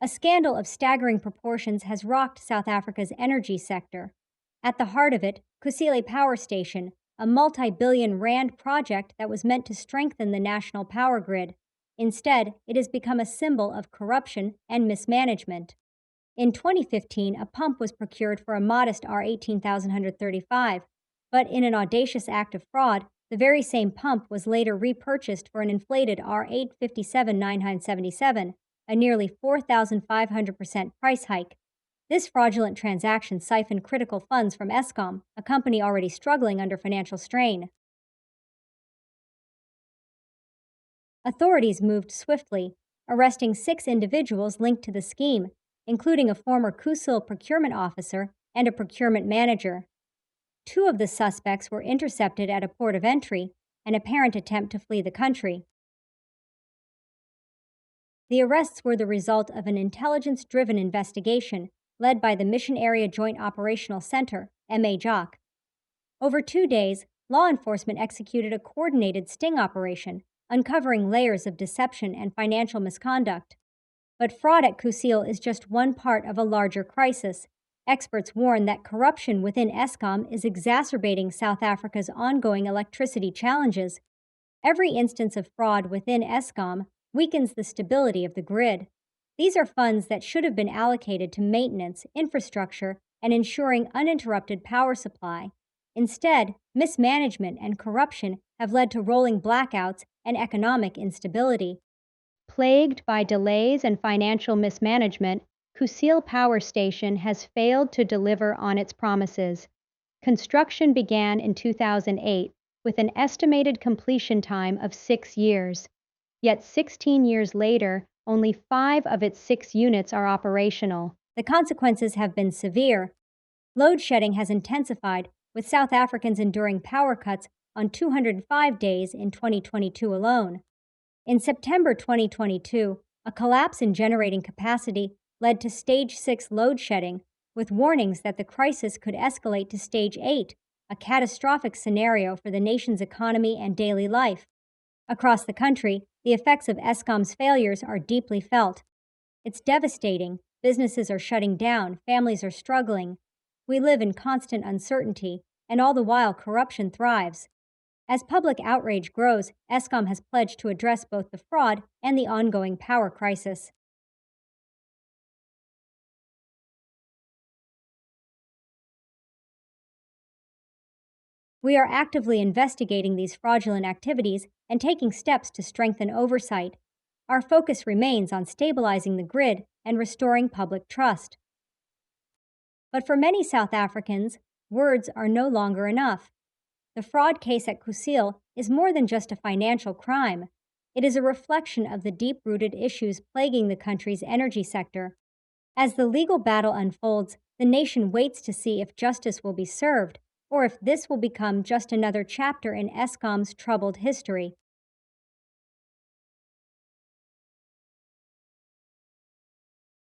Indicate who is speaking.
Speaker 1: A scandal of staggering proportions has rocked South Africa's energy sector. At the heart of it, Kusile Power Station, a multi-billion rand project that was meant to strengthen the national power grid. Instead, it has become a symbol of corruption and mismanagement. In 2015, a pump was procured for a modest R18,135, but in an audacious act of fraud, the very same pump was later repurchased for an inflated R857,977, a nearly 4,500% price hike. This fraudulent transaction siphoned critical funds from Eskom, a company already struggling under financial strain. Authorities moved swiftly, arresting 6 individuals linked to the scheme, including a former Kusile procurement officer and a procurement manager. 2 of the suspects were intercepted at a port of entry, an apparent attempt to flee the country. The arrests were the result of an intelligence driven investigation led by the Mission Area Joint Operational Center, MAJOC. Over 2 days, law enforcement executed a coordinated sting operation, uncovering layers of deception and financial misconduct. But fraud at Kusile is just one part of a larger crisis. Experts warn that corruption within Eskom is exacerbating South Africa's ongoing electricity challenges. Every instance of fraud within Eskom weakens the stability of the grid. These are funds that should have been allocated to maintenance, infrastructure, and ensuring uninterrupted power supply. Instead, mismanagement and corruption have led to rolling blackouts and economic instability. Plagued by delays and financial mismanagement, Kusile Power Station has failed to deliver on its promises. Construction began in 2008 with an estimated completion time of 6 years. Yet 16 years later, only 5 of its 6 units are operational. The consequences have been severe. Load shedding has intensified, with South Africans enduring power cuts on 205 days in 2022 alone. In September 2022, a collapse in generating capacity led to Stage 6 load shedding, with warnings that the crisis could escalate to Stage 8, a catastrophic scenario for the nation's economy and daily life. Across the country, the effects of Eskom's failures are deeply felt. It's devastating. Businesses are shutting down, families are struggling. We live in constant uncertainty, and all the while corruption thrives. As public outrage grows, Eskom has pledged to address both the fraud and the ongoing power crisis. We are actively investigating these fraudulent activities and taking steps to strengthen oversight. Our focus remains on stabilizing the grid and restoring public trust. But for many South Africans, words are no longer enough. The fraud case at Kusile is more than just a financial crime. It is a reflection of the deep-rooted issues plaguing the country's energy sector. As the legal battle unfolds, the nation waits to see if justice will be served, or if this will become just another chapter in Eskom's troubled history.